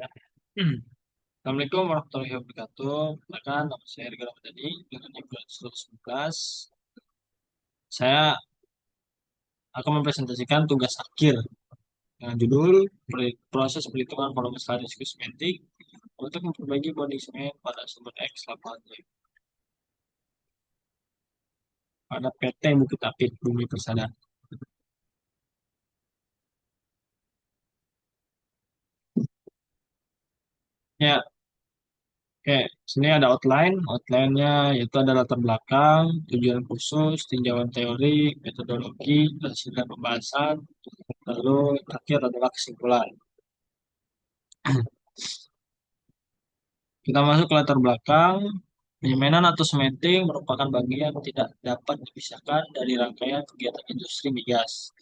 Ya. Assalamualaikum warahmatullahi wabarakatuh. Perkenalkan, nama saya Riga Ramadhani dengan NIM 119. Saya akan mempresentasikan tugas akhir dengan judul Proses Perhitungan Volume Slurry Seismic untuk memperbaiki body cement pada sumber X lapangan pada PT Bukit Apit Bumi Persada. Ya, oke. Sini ada outline. Outline-nya yaitu ada latar belakang, tujuan khusus, tinjauan teori, metodologi, hasil pembahasan, lalu terakhir adalah kesimpulan. Kita masuk ke latar belakang. Penyemanan atau cementing merupakan bagian yang tidak dapat dipisahkan dari rangkaian kegiatan industri migas.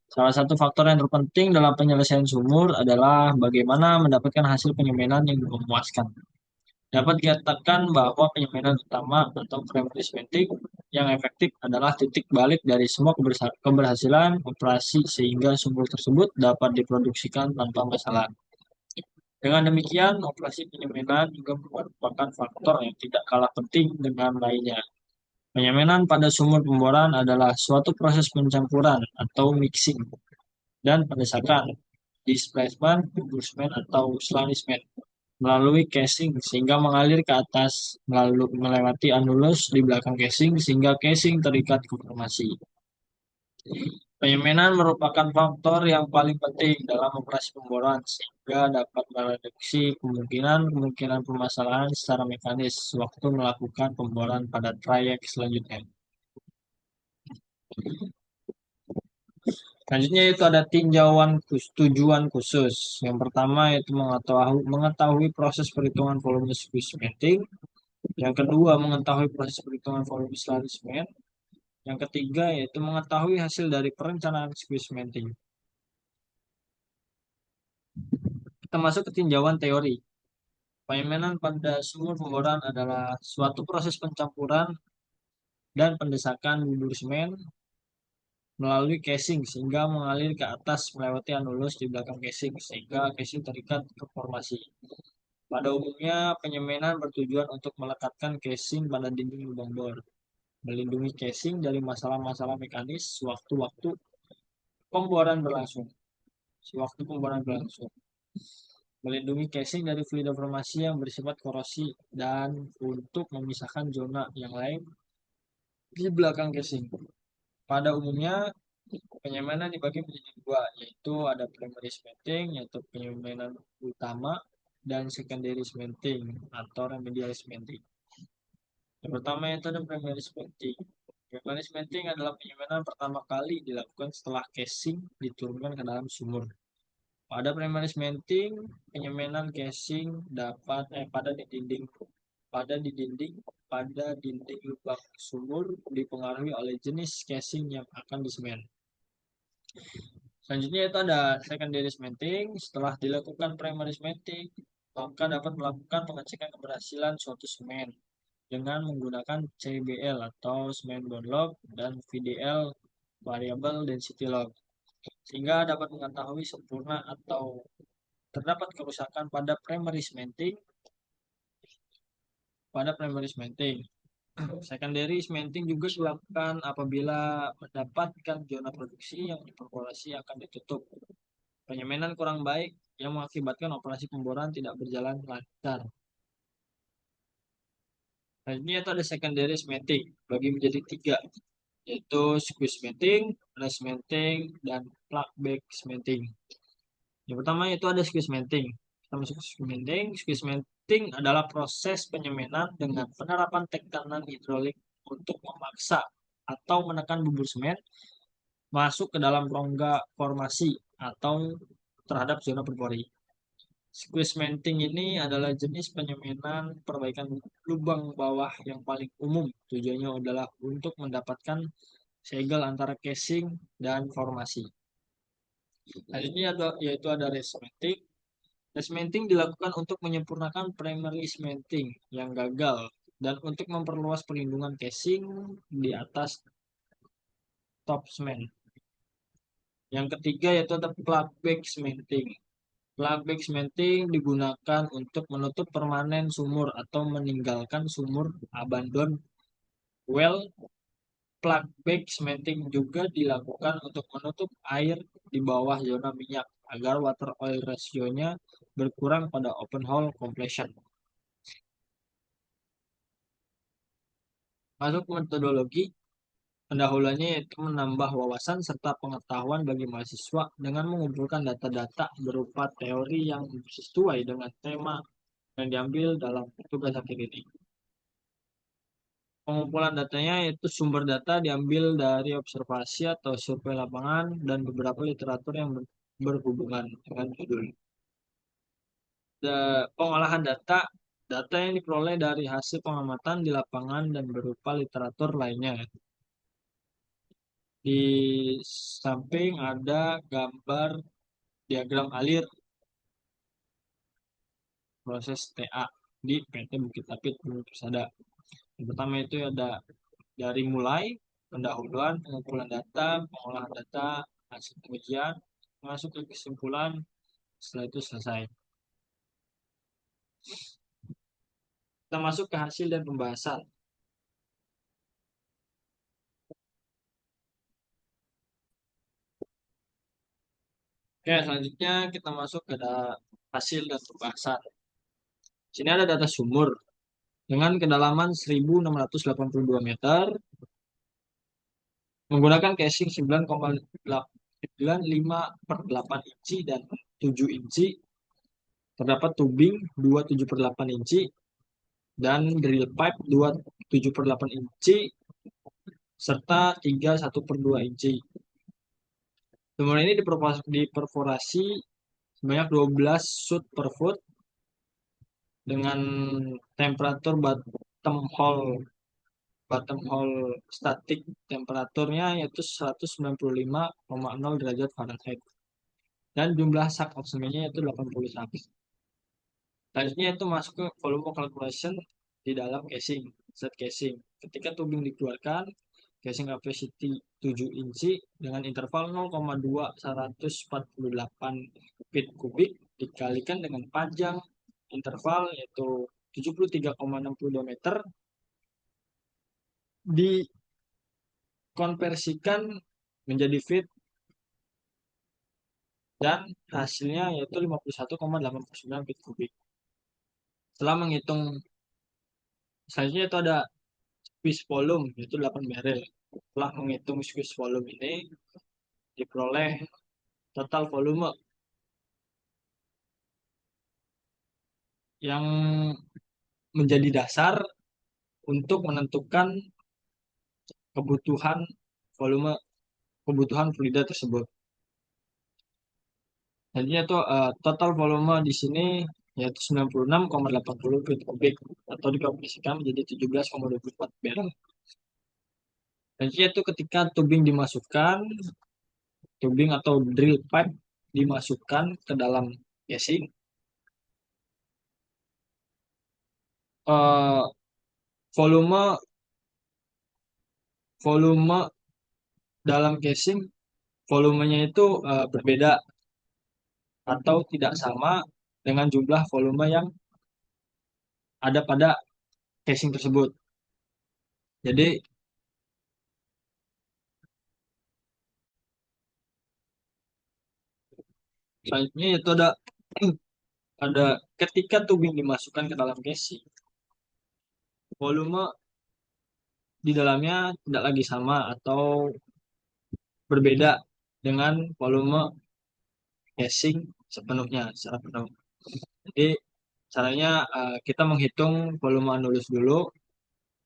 Salah satu faktor yang terpenting dalam penyelesaian sumur adalah bagaimana mendapatkan hasil penyemanan yang memuaskan. Dapat dikatakan bahwa penyemanan utama atau primary cementing yang efektif adalah titik balik dari semua keberhasilan operasi sehingga sumur tersebut dapat diproduksikan tanpa masalah. Dengan demikian, operasi penyemanan juga merupakan faktor yang tidak kalah penting dengan lainnya. Penyemanan pada sumur pemboran adalah suatu proses pencampuran atau mixing dan pendesakan, displacement, disbursement atau slurry melalui casing sehingga mengalir ke atas melewati anulus di belakang casing sehingga casing terikat ke formasi. Penyemanan merupakan faktor yang paling penting dalam operasi pemboran sehingga dapat mereduksi kemungkinan permasalahan secara mekanis waktu melakukan pemboran pada trayek selanjutnya. Selanjutnya itu ada tujuan khusus. Yang pertama yaitu mengetahui proses perhitungan volume cementing. Yang kedua mengetahui proses perhitungan volume slurry cement. Yang ketiga yaitu mengetahui hasil dari perencanaan cementing. Kita masuk ke tinjauan teori. Penyemanan pada sumur pemboran adalah suatu proses pencampuran dan pendesakan bubur semen melalui casing sehingga mengalir ke atas melewati anulus di belakang casing sehingga casing terikat ke formasi. Pada umumnya, penyemanan bertujuan untuk melekatkan casing pada dinding lubang bor, melindungi casing dari masalah-masalah mekanis sewaktu pemboran berlangsung. Melindungi casing dari fluida formasi yang bersifat korosi dan untuk memisahkan zona yang lain di belakang casing. Pada umumnya, penyemanan dibagi menjadi dua, yaitu ada primary cementing, yaitu penyemanan utama, dan secondary cementing atau remedial cementing. Yang pertama itu ada primary cementing. Primary cementing adalah penyemanan pertama kali dilakukan setelah casing diturunkan ke dalam sumur. Pada primary cementing, penyemanan casing dapat pada di dinding pada dinding lubang sumur dipengaruhi oleh jenis casing yang akan disemen. Selanjutnya itu ada secondary cementing. Setelah dilakukan primary cementing, maka dapat melakukan pengecekan keberhasilan suatu semen dengan menggunakan CBL atau cement bond log dan VDL variable density log sehingga dapat mengetahui sempurna atau terdapat kerusakan pada primary cementing. Secondary cementing juga dilakukan apabila mendapatkan zona produksi yang diperporasi akan ditutup. Penyemanan kurang baik yang mengakibatkan operasi pemboran tidak berjalan lancar. Selanjutnya itu ada secondary cementing, bagi menjadi tiga, yaitu squeeze cementing, press cementing, dan plug back cementing. Yang pertama itu ada squeeze cementing. Kita masuk ke squeeze cementing. Squeeze cementing adalah proses penyemanan dengan penerapan tekanan hidrolik untuk memaksa atau menekan bubur semen masuk ke dalam rongga formasi atau terhadap zona berpori. Squeeze cementing ini adalah jenis penyemanan perbaikan lubang bawah yang paling umum. Tujuannya adalah untuk mendapatkan segel antara casing dan formasi. Selanjutnya yaitu ada rescementing. Rescementing dilakukan untuk menyempurnakan primary cementing yang gagal dan untuk memperluas perlindungan casing di atas top cement. Yang ketiga yaitu ada plug back cementing. Plug bag cementing digunakan untuk menutup permanen sumur atau meninggalkan sumur abandon well. Plug bag cementing juga dilakukan untuk menutup air di bawah zona minyak agar water oil ratio-nya berkurang pada open hole completion. Masuk ke metodologi, pendahuluannya yaitu menambah wawasan serta pengetahuan bagi mahasiswa dengan mengumpulkan data-data berupa teori yang sesuai dengan tema yang diambil dalam tugas akhir ini. Pengumpulan datanya yaitu sumber data diambil dari observasi atau survei lapangan dan beberapa literatur yang berhubungan dengan judul. Pengolahan data, data yang diperoleh dari hasil pengamatan di lapangan dan berupa literatur lainnya. Di samping ada gambar diagram alir proses TA di PT Bukit Lapit Gunung Persada. Yang pertama itu ada dari mulai pendahuluan, pengumpulan data, pengolahan data, hasil pengujian, masuk ke kesimpulan, setelah itu selesai. Kita masuk ke hasil dan pembahasan. Oke, selanjutnya kita masuk ke hasil dan pembahasan. Sini ada data sumur dengan kedalaman 1682 meter menggunakan casing 9,95 per 8 inci dan 7 inci. Terdapat tubing 27 per 8 inci dan drill pipe 27 per 8 inci serta 31 per 2 inci. Sumur ini diperforasi sebanyak 12 shoot per foot dengan temperatur bottom hole statik temperaturnya yaitu 195,0 derajat Fahrenheit dan jumlah sak oksigennya yaitu 80 sak. Selanjutnya itu masuk ke volume calculation di dalam casing, set casing. Ketika tubing dikeluarkan, casing capacity 7 inci dengan interval 0,2148 feet kubik dikalikan dengan panjang interval yaitu 73,62 meter dikonversikan menjadi feet dan hasilnya yaitu 51,89 feet kubik. Setelah menghitung selanjutnya itu ada squeeze volume yaitu 8 barrel. Setelah menghitung squeeze volume ini diperoleh total volume yang menjadi dasar untuk menentukan kebutuhan volume kebutuhan fluida tersebut. Jadi itu total volume di sini yaitu 96,80 feet kubik atau dikonversikan menjadi 17,24 barrel. Jadi itu ketika tubing atau drill pipe dimasukkan ke dalam casing, eh, volume volume dalam casing volumenya itu berbeda atau tidak sama dengan jumlah volume yang ada pada casing tersebut. Jadi selanjutnya itu ada ketika tubing dimasukkan ke dalam casing, volume di dalamnya tidak lagi sama atau berbeda dengan volume casing sepenuhnya secara penuh. Jadi caranya kita menghitung volume anulus dulu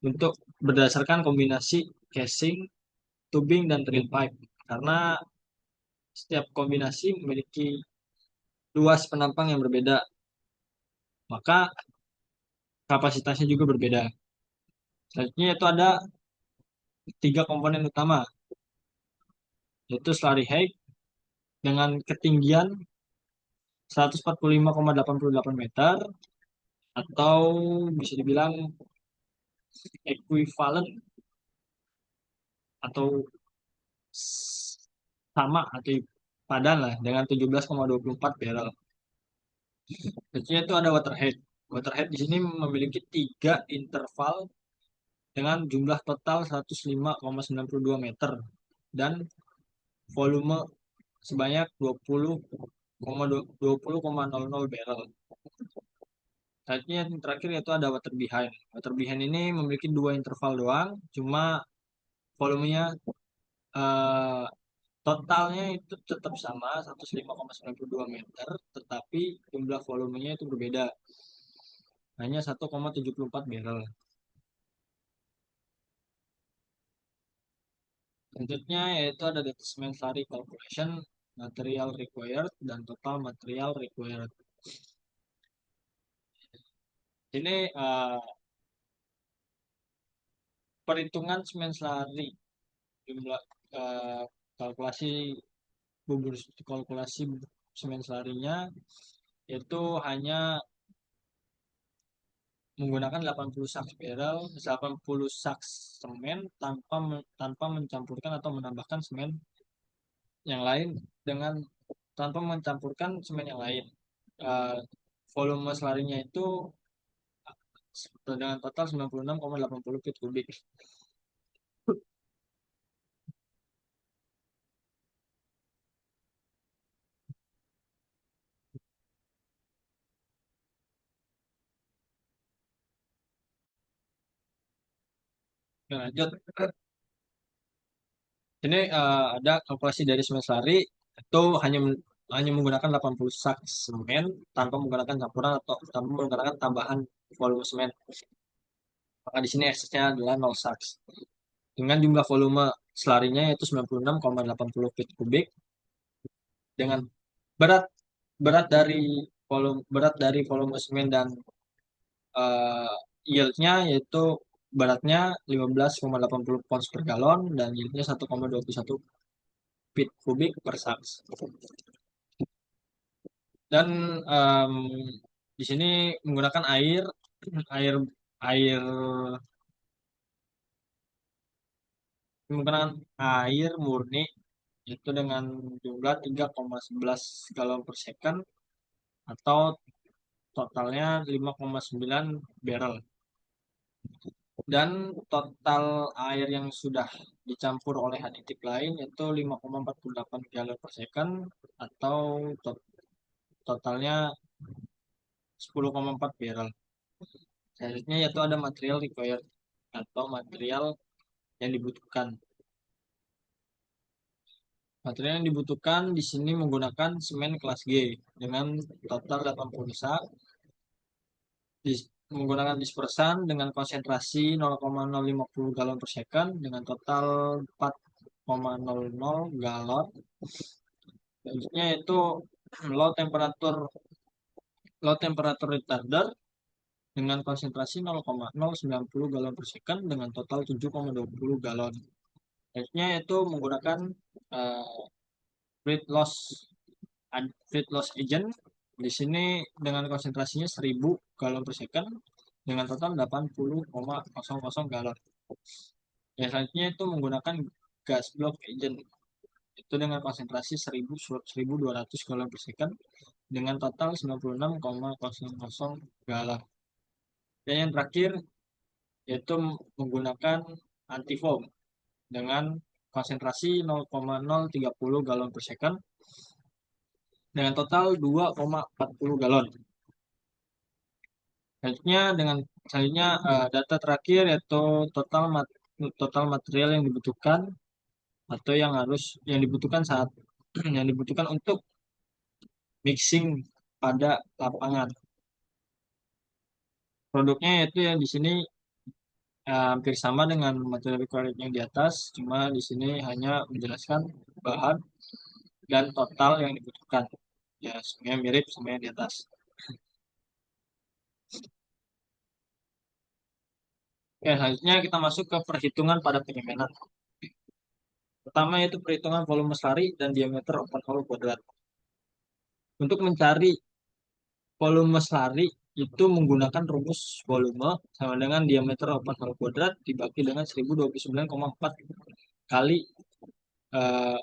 untuk berdasarkan kombinasi casing, tubing, dan drill pipe. Karena setiap kombinasi memiliki luas penampang yang berbeda, maka kapasitasnya juga berbeda. Selanjutnya itu ada tiga komponen utama, yaitu slurry height dengan ketinggian 145,88 meter atau bisa dibilang equivalent atau sama atau padan lah dengan 17,24 barrel. Selanjutnya itu ada waterhead. Waterhead di sini memiliki tiga interval dengan jumlah total 105,92 meter dan volume sebanyak 20,00 barrel. Selanjutnya yang terakhir yaitu ada water behind. Water behind ini memiliki dua interval doang, cuma volumenya eh, totalnya itu tetap sama 105,92 meter, tetapi jumlah volumenya itu berbeda, hanya 1,74 barrel. Selanjutnya yaitu ada detachment slurry calculation, material required, dan total material required. Ini perhitungan semen slurry, jumlah eh, kalkulasi bubur kalkulasi semen slurry-nya itu hanya menggunakan 80 saks barrel, 80 saks semen tanpa mencampurkan atau menambahkan semen yang lain dengan tanpa mencampurkan semen yang lain. Eh, volume selarinya itu dengan total 96,80 feet kubik. Nah, lanjut. Ini ada kalkulasi dari semen selari itu hanya menggunakan 80 sak semen tanpa menggunakan campuran atau tanpa menggunakan tambahan volume semen. Maka di sini SS-nya adalah 0 saks. Dengan jumlah volume selarinya yaitu 96,80 feet kubik dengan berat berat dari volume semen dan uh, yieldnya yaitu beratnya 15,80 pounds per galon dan yieldnya 1,21 feet kubik per saks. Dan em, di sini menggunakan air air menggunakan air murni itu dengan jumlah 3,11 galon per second atau totalnya 5,9 barrel. Dan total air yang sudah dicampur oleh aditif lain yaitu 5,48 galon per second atau totalnya 10,4 barrel. Selanjutnya yaitu ada material required atau material yang dibutuhkan. Material yang dibutuhkan di sini menggunakan semen kelas G dengan total 80 sak, menggunakan dispersan dengan konsentrasi 0,050 galon per second dengan total 4,00 galon. Selanjutnya itu low temperature low temperature retarder dengan konsentrasi 0,090 galon per second dengan total 7,20 galon. Selanjutnya itu menggunakan uh, weight loss weight loss agent. Di sini dengan konsentrasinya 1000 galon per second dengan total 80,00 galon. Yang selanjutnya itu menggunakan gas block agent itu dengan konsentrasi 1200 galon per second dengan total 96,00 galon. Dan yang terakhir yaitu menggunakan antifoam dengan konsentrasi 0,030 galon per second dengan total 2,40 galon. Selanjutnya data terakhir yaitu total material yang dibutuhkan atau yang dibutuhkan saat yang dibutuhkan untuk mixing pada lapangan. Produknya yaitu yang di sini hampir sama dengan material required yang di atas, cuma di sini hanya menjelaskan bahan dan total yang dibutuhkan. Ya, semuanya mirip sama yang di atas. Oke, selanjutnya kita masuk ke perhitungan pada penyemanan. Pertama yaitu perhitungan volume selari dan diameter open hole kuadrat. Untuk mencari volume selari itu menggunakan rumus volume sama dengan diameter open hole kuadrat dibagi dengan 1029,4 kali eh,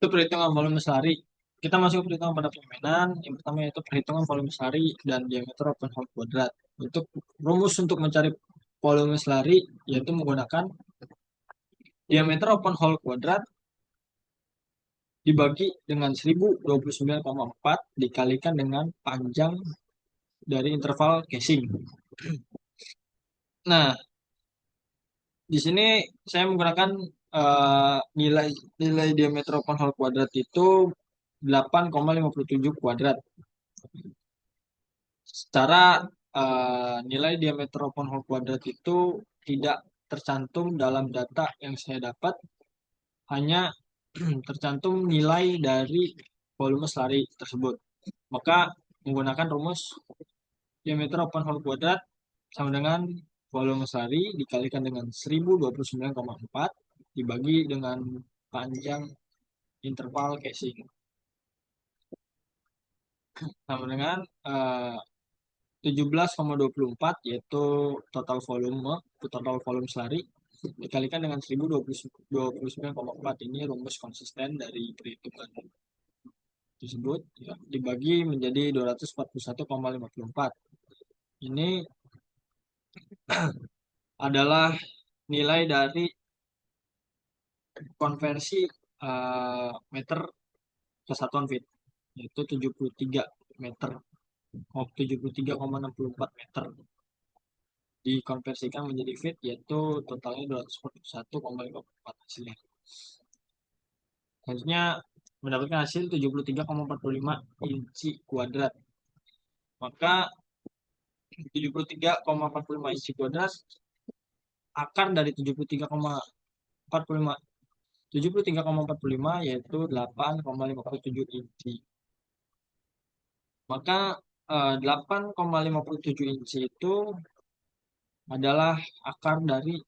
Itu perhitungan volume selari. Kita masuk ke perhitungan pada penyemainan. Yang pertama yaitu perhitungan volume selari dan diameter open hole kuadrat. Untuk rumus untuk mencari volume selari yaitu menggunakan diameter open hole kuadrat dibagi dengan 1029,4 dikalikan dengan panjang dari interval casing. Nah, di sini saya menggunakan nilai nilai diameter open hole kuadrat itu 8,57 kuadrat. Secara nilai diameter open hole kuadrat itu tidak tercantum dalam data yang saya dapat, hanya tercantum nilai dari volume selari tersebut. Maka menggunakan rumus diameter open hole kuadrat sama dengan volume selari dikalikan dengan 1029,4 dibagi dengan panjang interval casing sama dengan 17,24 yaitu total volume selari dikalikan dengan 1029,4. Ini rumus konsisten dari perhitungan tersebut ya, dibagi menjadi 241,54. Ini adalah nilai dari konversi meter ke satuan feet, yaitu 73 meter, 73,64 meter dikonversikan menjadi feet, yaitu totalnya 241,54 hasilnya. Selanjutnya mendapatkan hasil 73,45 inci kuadrat. Maka 73,45 inci kuadrat akar dari 73,45 73,45 yaitu 8,57 inci. Maka 8,57 inci itu adalah akar dari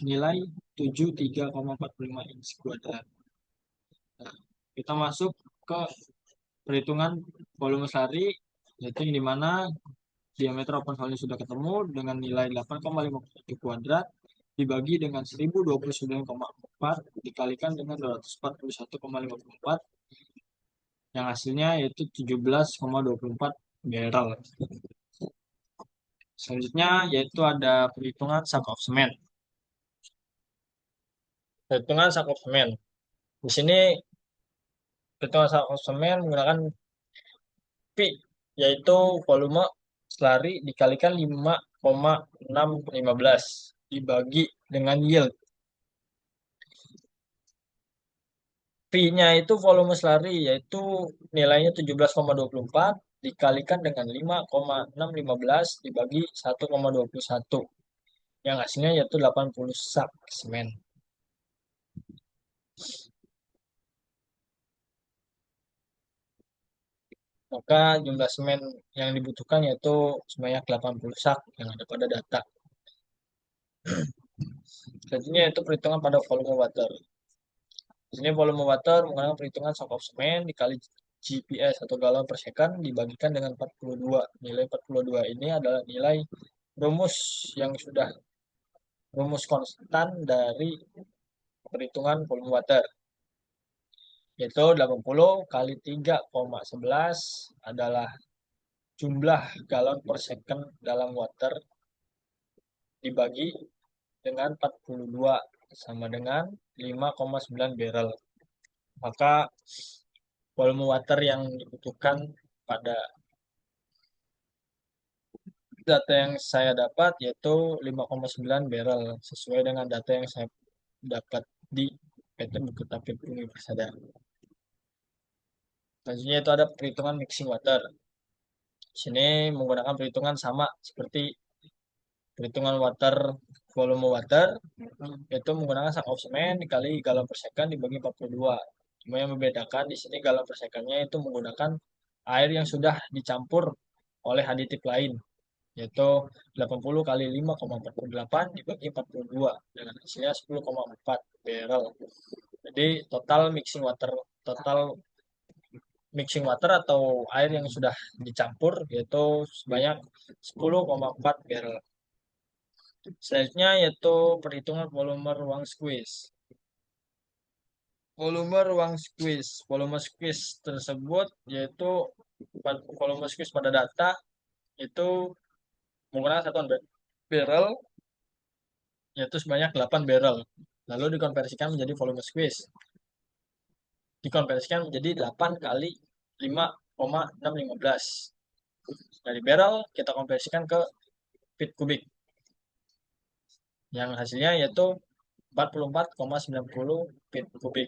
nilai 73,45 inci kuadrat. Nah, kita masuk ke perhitungan volume selari, yaitu yang dimana diameter open hole sudah ketemu dengan nilai 8,57 kuadrat dibagi dengan 1029,4 dikalikan dengan 241,54 yang hasilnya yaitu 17,24 barrel. Selanjutnya yaitu ada perhitungan sack of cement. Perhitungan sack of cement. Di sini perhitungan sack of cement menggunakan P, yaitu volume selari dikalikan 5,615 dibagi dengan yield. P-nya itu volume selari, yaitu nilainya 17,24 dikalikan dengan 5,615 dibagi 1,21. Yang hasilnya yaitu 80 sak semen. Maka jumlah semen yang dibutuhkan yaitu sebanyak 80 sak yang ada pada data. Selanjutnya yaitu perhitungan pada volume water. Di sini volume water menggunakan perhitungan sak of semen dikali GPS atau galon per second dibagikan dengan 42. Nilai 42 ini adalah nilai rumus yang sudah rumus konstan dari perhitungan volume water, yaitu 80 kali 3,11 adalah jumlah galon per second dalam water dibagi dengan 42 sama dengan 5,9 barrel. Maka volume water yang dibutuhkan pada data yang saya dapat yaitu 5,9 barrel sesuai dengan data yang saya dapat di PT Bukit Tapin Universitas. Selanjutnya itu ada perhitungan mixing water. Di sini menggunakan perhitungan sama seperti perhitungan water volume water, yaitu menggunakan sak of semen dikali galon per second dibagi 42. Cuma yang membedakan di sini galon per secondnya itu menggunakan air yang sudah dicampur oleh aditif lain, yaitu 80 kali 5,48 dibagi 42 dengan hasilnya 10,4 barrel. Jadi total mixing water atau air yang sudah dicampur yaitu sebanyak 10,4 barrel. Selanjutnya yaitu perhitungan volume ruang squeeze. volume ruang squeeze. Volume squeeze tersebut yaitu volume squeeze pada data itu menggunakan satuan barrel yaitu sebanyak 8 barrel. Lalu dikonversikan menjadi volume squeeze. Dikonversikan menjadi 8 kali 5,615. Dari barrel kita konversikan ke feet kubik. Yang hasilnya yaitu 44,90 feet kubik.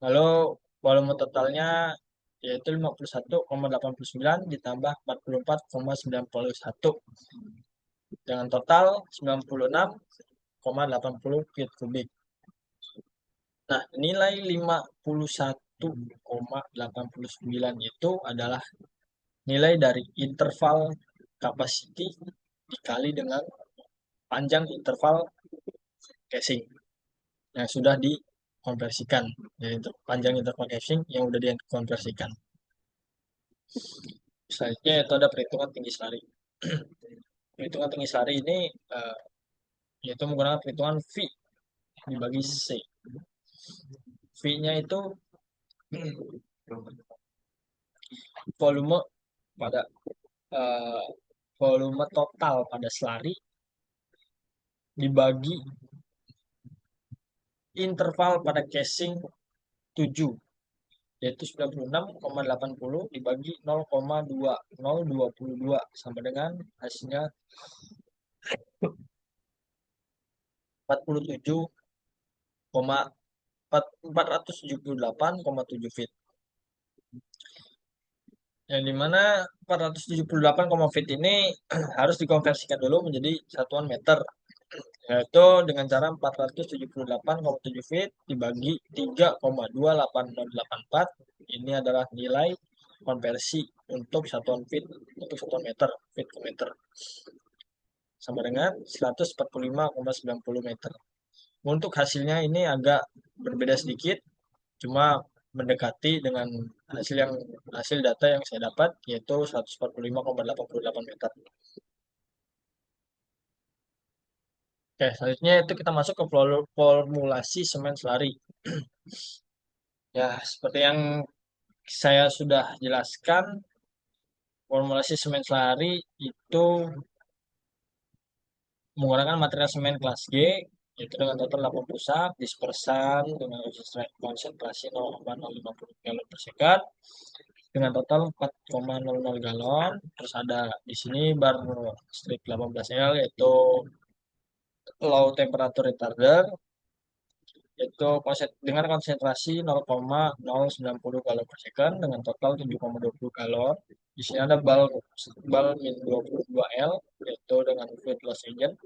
Lalu volume totalnya yaitu 51,89 ditambah 44,91 dengan total 96,80 feet kubik. Nah, nilai 51,89 itu adalah nilai dari interval capacity dikali dengan panjang interval casing yang sudah dikonversikan, yaitu panjang interval casing yang sudah dikonversikan. Selanjutnya itu ada perhitungan tinggi selari. Perhitungan tinggi selari ini yaitu menggunakan perhitungan V dibagi C. V-nya itu volume pada uh, volume total pada selari dibagi interval pada casing 7 yaitu 96,80 dibagi 0,2022 sama dengan hasilnya 478,7 feet. Yang dimana 478, feet ini harus dikonversikan dulu menjadi satuan meter, yaitu dengan cara 478,7 feet dibagi 3,28084. Ini adalah nilai konversi untuk satuan feet, untuk satuan meter, feet ke meter, sama dengan 145,90 meter. Untuk hasilnya ini agak berbeda sedikit, cuma mendekati dengan hasil data yang saya dapat, yaitu 145,88 meter. Oke, selanjutnya itu kita masuk ke formulasi semen selari. Ya, seperti yang saya sudah jelaskan, formulasi semen selari itu menggunakan material semen kelas G, yaitu dengan total 80 sak, dispersan dengan konsentrasi 0,050 galon per second, dengan total 4,00 galon. Terus ada di sini bar strip 18L, yaitu low temperature retarder, yaitu dengan konsentrasi 0,090 galon per second dengan total 7,20 galon. Di sini ada bal min 22L, yaitu dengan fluid loss agent.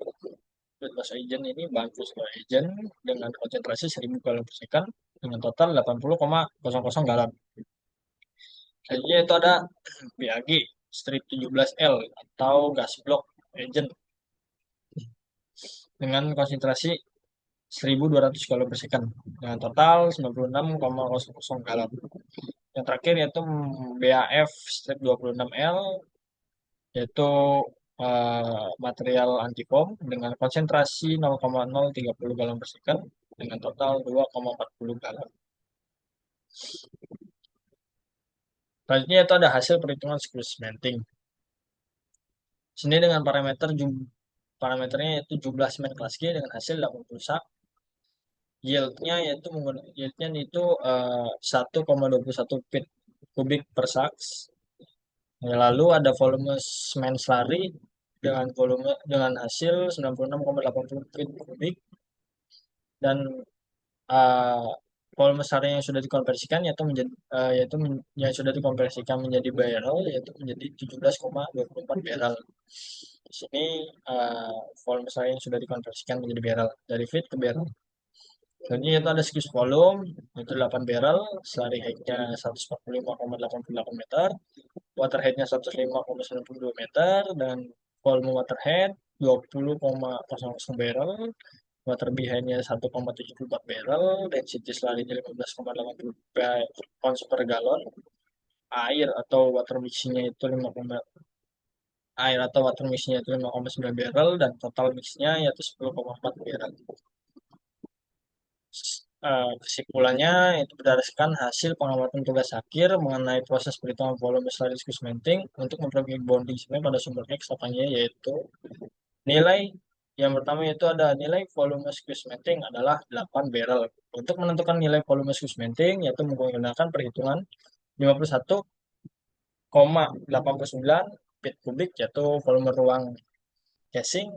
Fluid loss agent ini bahan fluid loss agent dengan konsentrasi 1000 galon per second dengan total 80,00 galon. Selanjutnya itu ada BAG strip 17L atau gas block agent dengan konsentrasi 1200 galon per second dengan total 96,00 galon. Yang terakhir yaitu BAF strip 26L, yaitu material anti foam dengan konsentrasi 0,030 galon per second dengan total 2,40 galon. Selanjutnya itu ada hasil perhitungan squeeze cementing. Sini dengan parameternya yaitu jumlah semen kelas G dengan hasil 80 sak. Yieldnya itu 1,21 feet kubik per saks. Lalu ada volume semen selari dengan hasil 96,80 feet kubik, dan uh, volume selari yang sudah dikonversikan yang sudah dikonversikan menjadi barrel yaitu menjadi 17,24 barrel. Di sini volume selari yang sudah dikonversikan menjadi barrel dari feet ke barrel. Jadi itu ada squeeze volume, itu 8 barrel, selari headnya 145,88 meter, water headnya 105,92 meter, dan volume water head 20,00 barrel, water behind-nya 1,74 barrel, density selarinya 15,80 pounds per galon, air atau water mixing-nya itu 5,9 barrel, dan total mix-nya yaitu 10,4 barrel. Kesimpulannya itu berdasarkan hasil pengamatan tugas akhir mengenai proses perhitungan volume slurry discriminating untuk memperbaiki bonding semen pada sumber X apanya yaitu nilai yang pertama itu ada nilai volume squeeze mating adalah 8 barrel. Untuk menentukan nilai volume squeeze mating yaitu menggunakan perhitungan 51,89 feet kubik yaitu volume ruang casing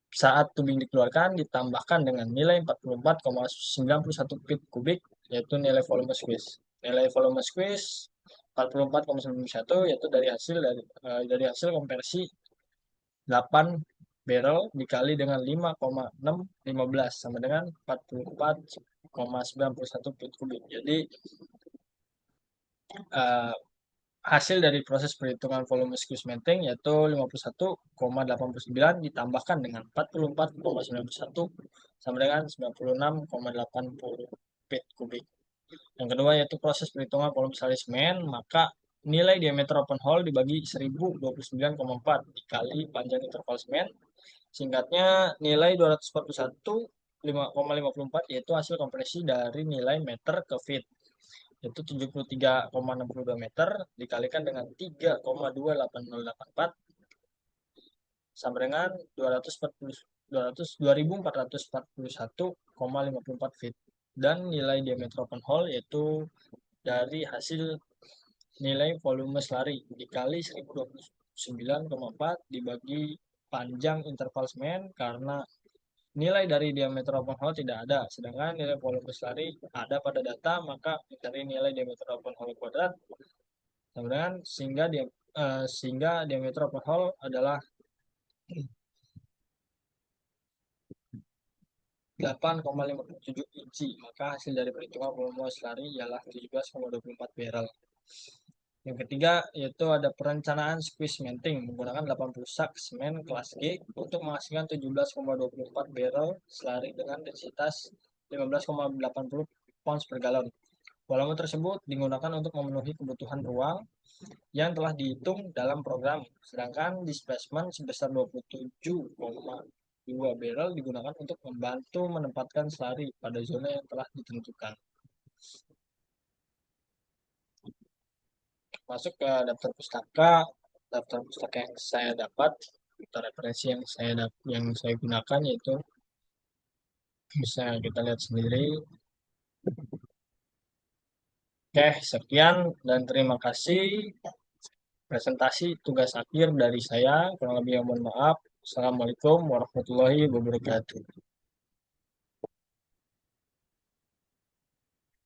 saat tubing dikeluarkan ditambahkan dengan nilai 44,91 feet kubik yaitu nilai volume squeeze. Nilai volume squeeze 44,91 yaitu dari hasil konversi 8 barrel dikali dengan 5,615 sama dengan 44,91 feet kubik. Jadi eh, hasil dari proses perhitungan volume squeeze mating yaitu 51,89 ditambahkan dengan 44,91 sama dengan 96,80 feet kubik. Yang kedua yaitu proses perhitungan volume slurry semen, maka nilai diameter open hole dibagi 1029,4 dikali panjang interval semen. Singkatnya nilai 241,54 yaitu hasil kompresi dari nilai meter ke feet yaitu 73,62 meter dikalikan dengan 3,28084 sama dengan 2441,54 feet dan nilai diameter open hole yaitu dari hasil nilai volume slurry dikali 1029,4 dibagi panjang interval semen karena nilai dari diameter open hole tidak ada, sedangkan nilai volume slurry ada pada data, maka mencari nilai diameter open hole kuadrat sama dengan sehingga diameter open hole adalah 8,57 inci, maka hasil dari perhitungan volume slurry ialah 17,24 barrel. Yang ketiga yaitu ada perencanaan squeeze mating menggunakan 80 sak semen kelas G untuk menghasilkan 17,24 barrel slurry dengan densitas 15,80 pounds per galon. Volume tersebut digunakan untuk memenuhi kebutuhan ruang yang telah dihitung dalam program, sedangkan displacement sebesar 27,2 barrel digunakan untuk membantu menempatkan slurry pada zona yang telah ditentukan. Masuk ke daftar pustaka yang saya dapat atau referensi yang saya gunakan yaitu bisa kita lihat sendiri. Oke, sekian dan terima kasih presentasi tugas akhir dari saya. Kurang lebih mohon maaf. Assalamualaikum warahmatullahi wabarakatuh.